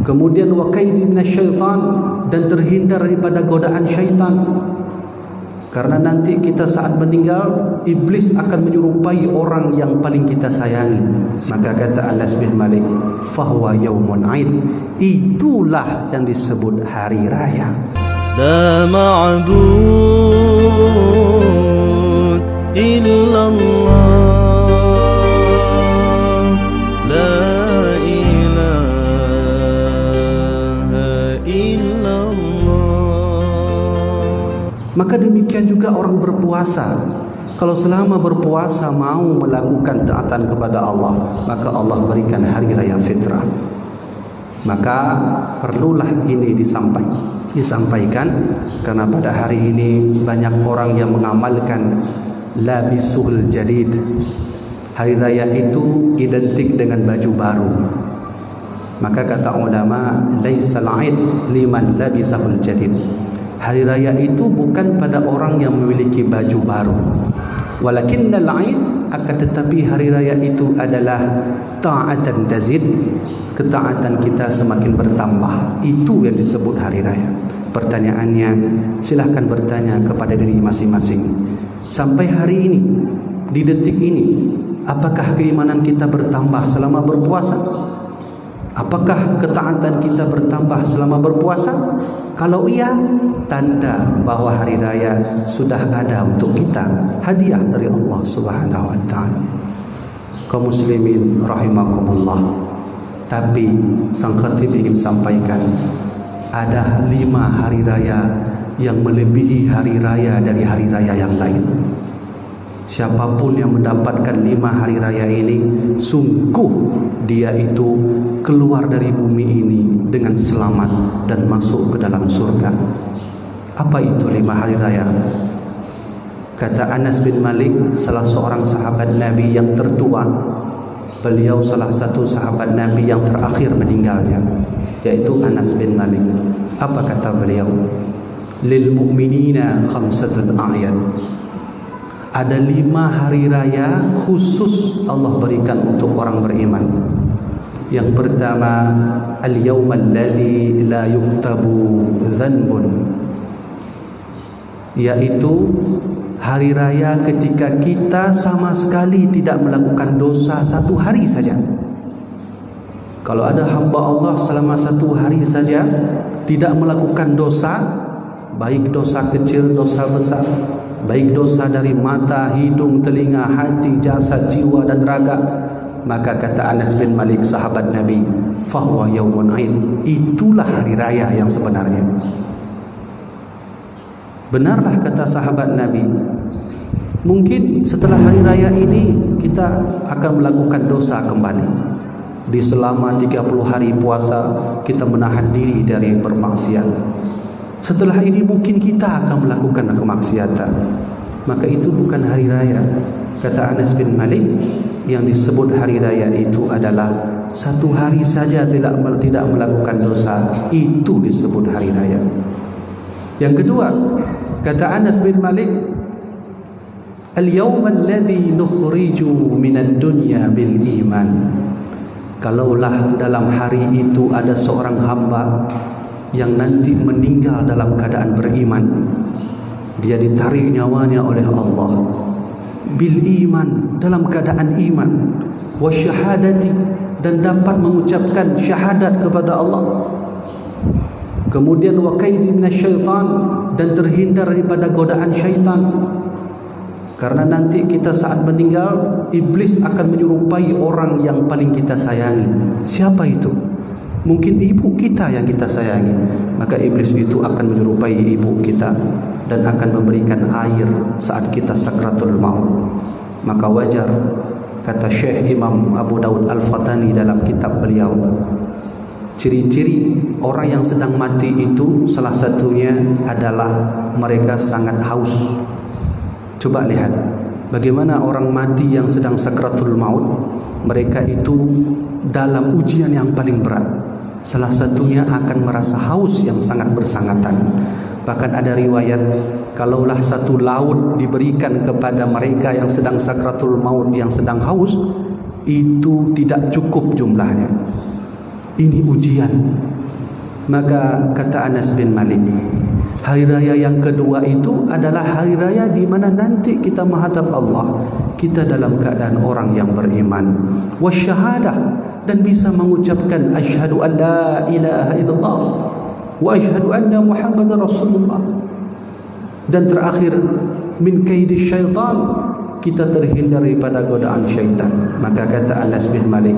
Kemudian wa kaidi minasyaitan, dan terhindar daripada godaan syaitan. Karena nanti kita saat meninggal, iblis akan menyerupai orang yang paling kita sayangi. Maka kata Anas bin Malik, fahuwa yaumun aid, itulah yang disebut hari raya. La ma'bud illallah, la ilaha illallah. Maka demikian juga orang berpuasa. Kalau selama berpuasa mau melakukan taatan kepada Allah, maka Allah berikan hari raya fitrah. Maka perlulah ini disampaikan karena pada hari ini banyak orang yang mengamalkan labisul jadid. Hari raya itu identik dengan baju baru. Maka kata ulama, laisal aid liman labisahul jadid. Hari raya itu bukan pada orang yang memiliki baju baru. Walakinnal aid, akan tetapi hari raya itu adalah ta'atan tazid, ketaatan kita semakin bertambah. Itu yang disebut hari raya. Pertanyaannya, silahkan bertanya kepada diri masing-masing. Sampai hari ini, di detik ini, apakah keimanan kita bertambah selama berpuasa? Apakah ketaatan kita bertambah selama berpuasa? Kalau iya, tanda bahwa hari raya sudah ada untuk kita, hadiah dari Allah Subhanahu wa taala. Kaum muslimin rahimakumullah. Tapi sang khatib ingin sampaikan, ada 5 hari raya yang melebihi hari raya dari hari raya yang lain. Siapapun yang mendapatkan 5 hari raya ini, sungguh dia itu keluar dari bumi ini dengan selamat dan masuk ke dalam surga. Apa itu 5 hari raya? Kata Anas bin Malik, salah seorang sahabat Nabi yang tertua. Beliau salah satu sahabat Nabi yang terakhir meninggalnya, yaitu Anas bin Malik. Apa kata beliau? Lil mu'minina khamsatun a'yad. Ada 5 hari raya khusus Allah berikan untuk orang beriman. Yang pertama, al-yawmal ladzi la yuktabu dhanbun, yaitu hari raya ketika kita sama sekali tidak melakukan dosa 1 hari saja. Kalau ada hamba Allah selama 1 hari saja tidak melakukan dosa, baik dosa kecil, dosa besar, baik dosa dari mata, hidung, telinga, hati, jasad, jiwa dan raga, maka kata Anas bin Malik, sahabat Nabi, fahuwa yaumun aid, itulah hari raya yang sebenarnya. Benarlah kata sahabat Nabi, mungkin setelah hari raya ini kita akan melakukan dosa kembali. Di selama 30 hari puasa kita menahan diri dari bermaksiat. Setelah ini mungkin kita akan melakukan kemaksiatan. Maka itu bukan hari raya. Kata Anas bin Malik, yang disebut hari raya itu adalah 1 hari saja tidak melakukan dosa, itu disebut hari raya. Yang kedua, kata Anas bin Malik, al-yawm alladhi nukhriju minad dunya bil iman. Kalaulah dalam hari itu ada seorang hamba yang nanti meninggal dalam keadaan beriman, dia ditarik nyawanya oleh Allah bil iman, dalam keadaan iman, wa syahadati, dan dapat mengucapkan syahadat kepada Allah. Kemudian wa kaidi minasyaitan, dan terhindar daripada godaan syaitan. Karena nanti kita saat meninggal, iblis akan menyerupai orang yang paling kita sayangi. Siapa itu? Mungkin ibu kita yang kita sayangi. Maka iblis itu akan menyerupai ibu kita dan akan memberikan air saat kita sakratul maut. Maka wajar, kata Syekh Imam Abu Daud Al-Fatani dalam kitab beliau, ciri-ciri orang yang sedang mati itu salah satunya adalah mereka sangat haus. Coba lihat bagaimana orang mati yang sedang sakratul maut, mereka itu dalam ujian yang paling berat. Salah satunya akan merasa haus yang sangat bersangatan. Bahkan ada riwayat, kalaulah 1 laut diberikan kepada mereka yang sedang sakratul maut, yang sedang haus, itu tidak cukup jumlahnya. Ini ujian. Maka kata Anas bin Malik, hari raya yang kedua itu adalah hari raya di mana nanti kita menghadap Allah, kita dalam keadaan orang yang beriman, wasyahadah, dan bisa mengucapkan asyhadu an la ilaha illallah wa asyhadu anna muhammadar rasulullah. Dan terakhir, min kaidi syaitan, kita terhindar daripada godaan syaitan. Maka kata Anas bin Malik,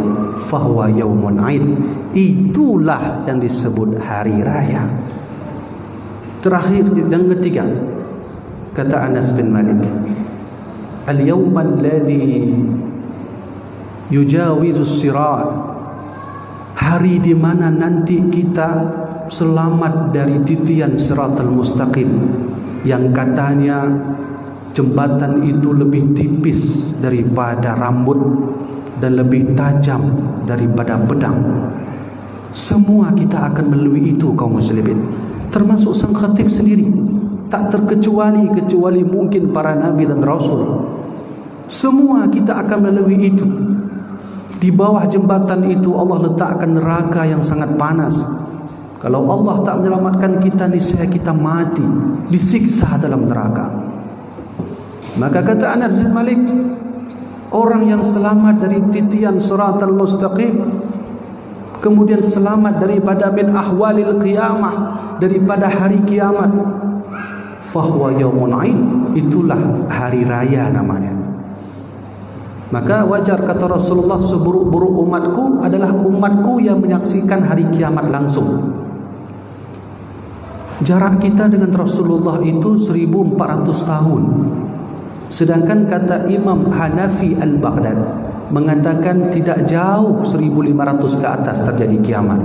fahuwa yaumun aid, itulah yang disebut hari raya. Terakhir, yang ketiga, kata Anas bin Malik, al-yawm alladhi yujawizu sirat, hari di mana nanti kita selamat dari titian siratal mustaqim, yang katanya jembatan itu lebih tipis daripada rambut dan lebih tajam daripada pedang. Semua kita akan melalui itu, kaum muslimin, termasuk sang khatib sendiri, tak terkecuali mungkin para nabi dan rasul. Semua kita akan melalui itu. Di bawah jembatan itu Allah letakkan neraka yang sangat panas. Kalau Allah tak menyelamatkan kita, niscaya kita mati, disiksa dalam neraka. Maka kata Anas bin Malik, orang yang selamat dari titian siratal mustaqim, kemudian selamat daripada min ahwalil qiyamah, daripada hari kiamat, fahuwa yaumun aid, itulah hari raya namanya. Maka wajar kata Rasulullah, seburuk-buruk umatku adalah umatku yang menyaksikan hari kiamat langsung. Jarak kita dengan Rasulullah itu 1400 tahun. Sedangkan kata Imam Hanafi Al-Baghdad mengatakan tidak jauh 1500 ke atas terjadi kiamat.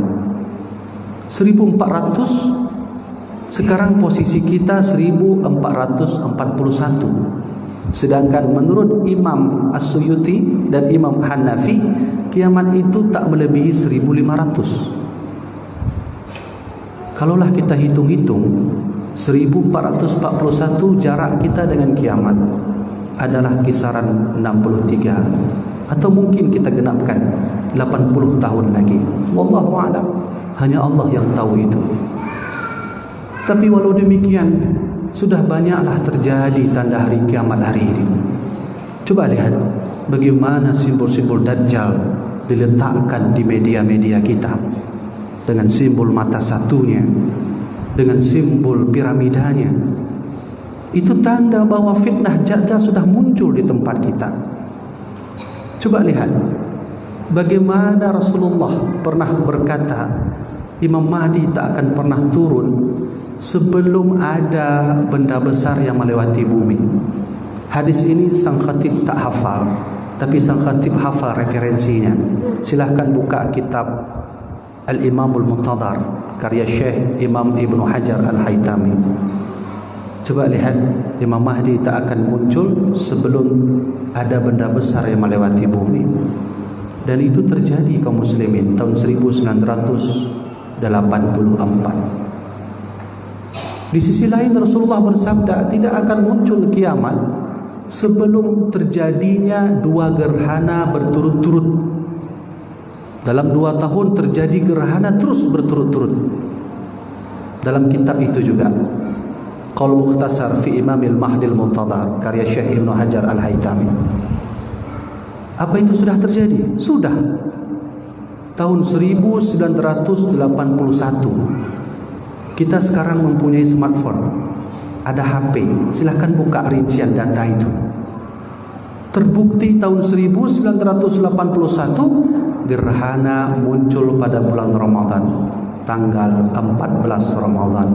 1400, sekarang posisi kita 1441. Sedangkan menurut Imam As-Suyuti dan Imam Hanafi, kiamat itu tak melebihi 1500. Kalaulah kita hitung-hitung, 1441 jarak kita dengan kiamat adalah kisaran 63, atau mungkin kita genapkan 80 tahun lagi. Wallahu a'lam, hanya Allah yang tahu itu. Tapi walau demikian, sudah banyaklah terjadi tanda hari kiamat hari ini. Coba lihat bagaimana simbol-simbol Dajjal diletakkan di media-media kita, dengan simbol mata satunya, dengan simbol piramidanya. Itu tanda bahwa fitnah Dajjal sudah muncul di tempat kita. Coba lihat bagaimana Rasulullah pernah berkata, Imam Mahdi tak akan pernah turun sebelum ada benda besar yang melewati bumi. Hadis ini sang khatib tak hafal, tapi sang khatib hafal referensinya. Silahkan buka kitab Al-Imamul Muntadhar karya Syekh Imam Ibnu Hajar Al-Haytami. Coba lihat, Imam Mahdi tak akan muncul sebelum ada benda besar yang melewati bumi. Dan itu terjadi, kaum muslimin, tahun 1984. Di sisi lain Rasulullah bersabda, tidak akan muncul kiamat sebelum terjadinya 2 gerhana berturut-turut. Dalam 2 tahun terjadi gerhana terus berturut-turut. Dalam kitab itu juga, Qaul Mukhtasar fi Imamil Mahdil Muntadhar karya Syekh Ibnu Hajar Al-Haytami. Apa itu sudah terjadi? Sudah. Tahun 1981. Kita sekarang mempunyai smartphone, ada HP, silahkan buka rincian data itu. Terbukti tahun 1981 gerhana muncul pada bulan Ramadan, tanggal 14 Ramadan.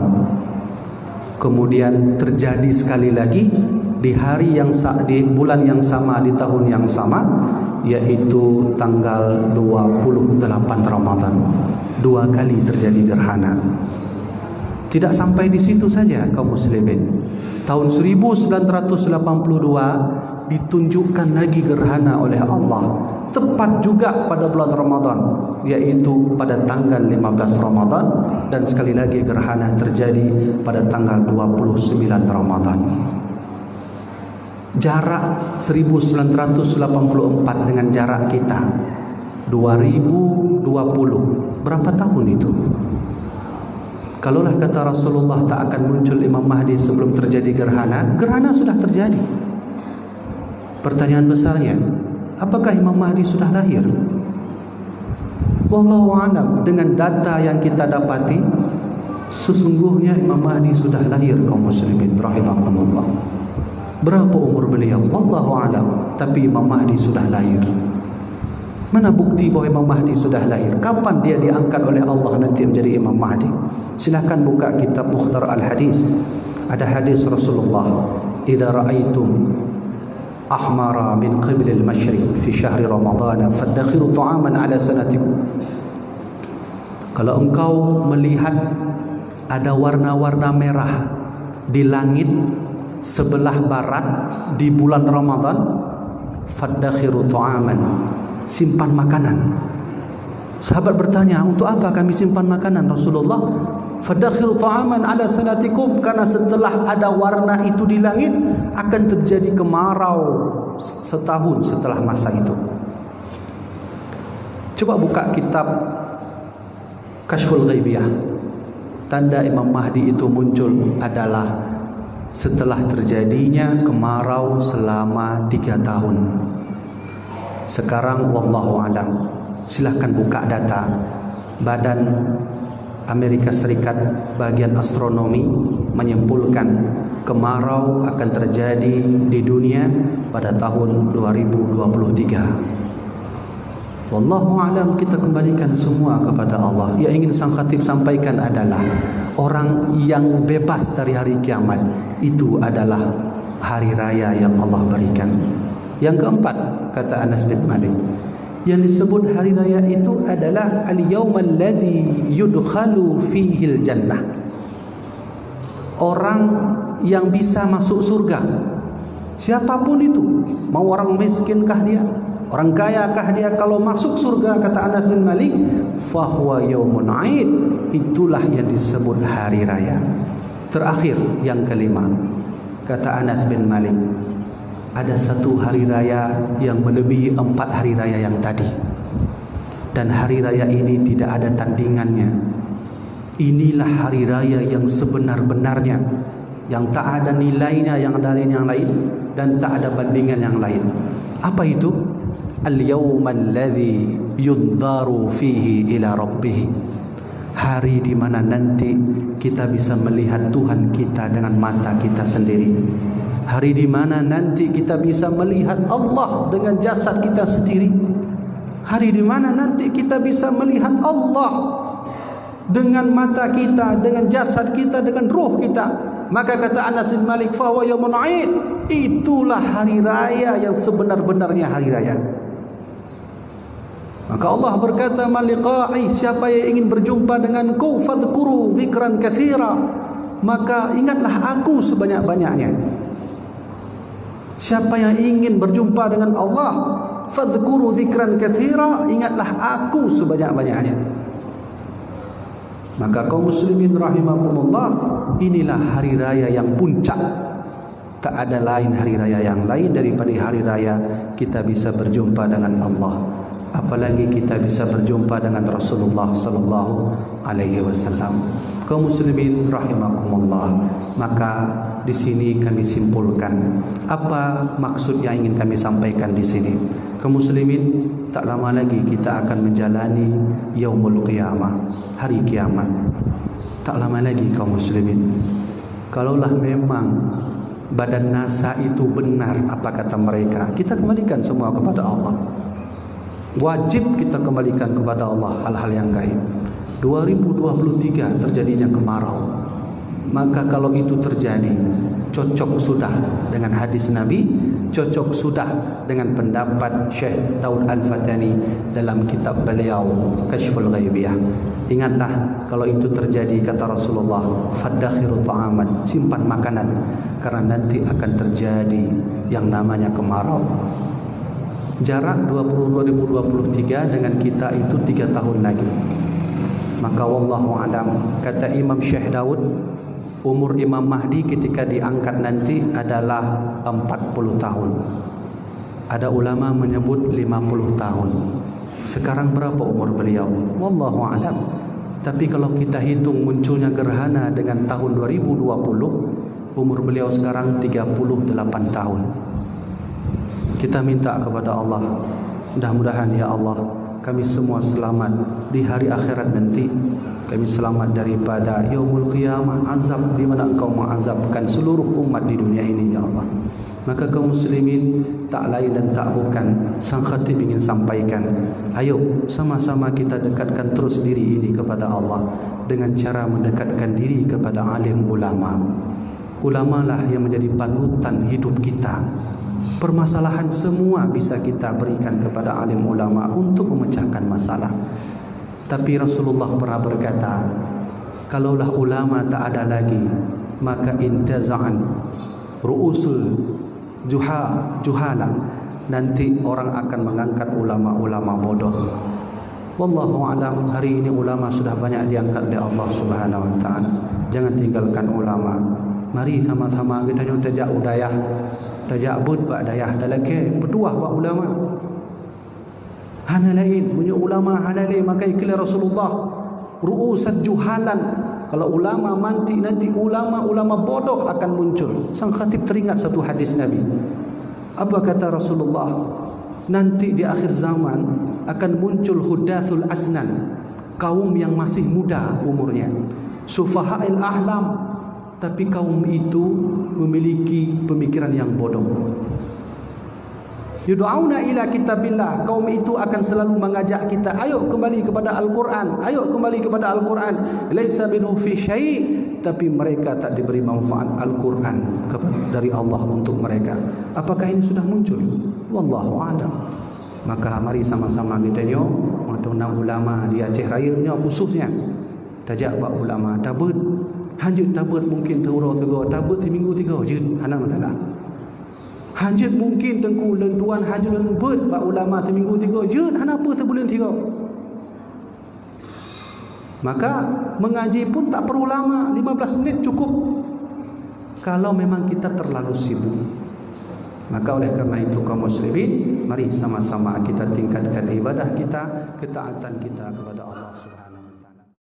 Kemudian terjadi sekali lagi di hari yang di bulan yang sama, di tahun yang sama, yaitu tanggal 28 Ramadan. 2 kali terjadi gerhana. Tidak sampai di situ saja, kaum muslimin. Tahun 1982 ditunjukkan lagi gerhana oleh Allah, tepat juga pada bulan Ramadan, yaitu pada tanggal 15 Ramadan, dan sekali lagi gerhana terjadi pada tanggal 29 Ramadan. Jarak 1984 dengan jarak kita 2020. Berapa tahun itu? Kalaulah kata Rasulullah tak akan muncul Imam Mahdi sebelum terjadi gerhana, gerhana sudah terjadi. Pertanyaan besarnya, apakah Imam Mahdi sudah lahir? Wallahu a'lam. Dengan data yang kita dapati, sesungguhnya Imam Mahdi sudah lahir, kaum muslimin rahimakumullah. Berapa umur beliau? Wallahu a'lam. Tapi Imam Mahdi sudah lahir. Mana bukti bahawa Imam Mahdi sudah lahir? Kapan dia diangkat oleh Allah nanti menjadi Imam Mahdi? Silakan buka kitab Mukhtar Al-Hadis. Ada hadis Rasulullah, "Idza ra'aitum ahmara min qibli al-masyriq fi syahri Ramadan fadakhiru ta'aman ala sanatikum." Kalau engkau melihat ada warna-warna merah di langit sebelah barat di bulan Ramadan, fadakhiru ta'aman, simpan makanan. Sahabat bertanya, untuk apa kami simpan makanan Rasulullah? Fadakhiru ta'aman ala sanatikum, karena setelah ada warna itu di langit akan terjadi kemarau setahun setelah masa itu. Coba buka kitab Kashful Ghaibiyah. Tanda Imam Mahdi itu muncul adalah setelah terjadinya kemarau selama 3 tahun. Sekarang wallahu alam, silahkan buka data Badan Amerika Serikat bagian astronomi menyimpulkan kemarau akan terjadi di dunia pada tahun 2023. Wallahu alam, kita kembalikan semua kepada Allah. Yang ingin sang khatib sampaikan adalah orang yang bebas dari hari kiamat itu adalah hari raya yang Allah berikan. Yang keempat, kata Anas bin Malik, yang disebut hari raya itu adalah al-yawmal ladzi yudkhalu fihil jannah. Orang yang bisa masuk surga, siapapun itu, mau orang miskinkah dia, orang kayakah dia, kalau masuk surga, kata Anas bin Malik, fahuwa yaumun aid, itulah yang disebut hari raya. Terakhir, yang kelima, kata Anas bin Malik, ada satu hari raya yang melebihi 4 hari raya yang tadi, dan hari raya ini tidak ada tandingannya. Inilah hari raya yang sebenar-benarnya, yang tak ada nilainya yang lain dan tak ada bandingan yang lain. Apa itu? Al-yawmal ladzi yundaru fihi ila rabbih. Hari di mana nanti kita bisa melihat Tuhan kita dengan mata kita sendiri. Hari di mana nanti kita bisa melihat Allah dengan jasad kita sendiri. Hari di mana nanti kita bisa melihat Allah dengan mata kita, dengan jasad kita, dengan ruh kita. Maka kata Anas bin Malik, fa huwa yaumun aid, itulah hari raya yang sebenar-benarnya hari raya. Maka Allah berkata, maliqa'i, siapa yang ingin berjumpa denganku, fadhkuru dzikran katsira, maka ingatlah aku sebanyak-banyaknya. Siapa yang ingin berjumpa dengan Allah, fadhkuru dzikran katsira, ingatlah aku sebanyak-banyaknya. Maka kaum muslimin rahimakumullah, inilah hari raya yang puncak. Tak ada lain hari raya yang lain daripada hari raya kita bisa berjumpa dengan Allah. Apalagi kita bisa berjumpa dengan Rasulullah sallallahu alaihi wasallam. Kaum muslimin rahimakumullah, maka di sini kami simpulkan apa maksud yang ingin kami sampaikan di sini. Kaum muslimin, tak lama lagi kita akan menjalani yaumul qiyamah, hari kiamat. Tak lama lagi kaum muslimin. Kalaulah memang badan NASA itu benar apa kata mereka, kita kembalikan semua kepada Allah. Wajib kita kembalikan kepada Allah hal-hal yang gaib. 2023 terjadinya kemarau. Maka kalau itu terjadi, cocok sudah dengan hadis Nabi, cocok sudah dengan pendapat Syekh Daud Al-Fatani dalam kitab beliau Kashful Ghaibiyah. Ingatlah kalau itu terjadi, kata Rasulullah, fadakhiru ta'aman, simpan makanan, karena nanti akan terjadi yang namanya kemarau. Jarak 2023 dengan kita itu 3 tahun lagi. Maka wallahu alam, kata Imam Syekh Daud, umur Imam Mahdi ketika diangkat nanti adalah 40 tahun. Ada ulama menyebut 50 tahun. Sekarang berapa umur beliau? Wallahu a'lam. Tapi kalau kita hitung munculnya gerhana dengan tahun 2020, umur beliau sekarang 38 tahun. Kita minta kepada Allah, mudah-mudahan ya Allah, kami semua selamat di hari akhirat nanti. Kami selamat daripada yaumul qiyamah, azab di mana Engkau mengazabkan seluruh umat di dunia ini ya Allah. Maka kaum muslimin, tak lain dan tak bukan, sang khatib ingin sampaikan, ayo sama-sama kita dekatkan terus diri ini kepada Allah dengan cara mendekatkan diri kepada alim ulama. Ulama lah yang menjadi panutan hidup kita. Permasalahan semua bisa kita berikan kepada alim ulama untuk memecahkan masalah. Tapi Rasulullah pernah berkata, kalaulah ulama tak ada lagi, maka intaza'an ru'usul juhala, nanti orang akan mengangkat ulama-ulama bodoh. Wallahu a'lam. Hari ini ulama sudah banyak diangkat oleh Allah Subhanahu wa taala. Jangan tinggalkan ulama. Mari sama-sama kita tajak udayah, tajak bud bak dayah dalake bertuah bak ulama. Hana lain punya ulama hana lain makai kila Rasulullah ru'usat juhalan. Kalau ulama mati nanti ulama-ulama bodoh akan muncul. Sang khatib teringat satu hadis Nabi. Apa kata Rasulullah? Nanti di akhir zaman akan muncul hudathul asnan, kaum yang masih muda umurnya, sufaha'il ahlam, tapi kaum itu memiliki pemikiran yang bodoh. Yud'auna ila kitabillah, kaum itu akan selalu mengajak kita, ayo kembali kepada Al-Quran, ayo kembali kepada Al-Quran. Laisa minhu fi syai', tapi mereka tak diberi manfaat Al-Quran dari Allah untuk mereka. Apakah ini sudah muncul? Wallahu a'lam. Maka mari sama-sama kita yo mengenang ulama di Aceh Raya ni khususnya. Tajak bab ulama tabut, hanjut tabut mungkin terurau tego, tabut minggu 3 je anak taala. Hajat mungkin tengku lentuan hajat lembut bak ulama seminggu 3 je apa sebulan 3. Maka mengaji pun tak perlu lama, 15 menit cukup. Kalau memang kita terlalu sibuk. Maka oleh kerana itu kaum muslimin, mari sama-sama kita tingkatkan ibadah kita, ketaatan kita kepada Allah Subhanahu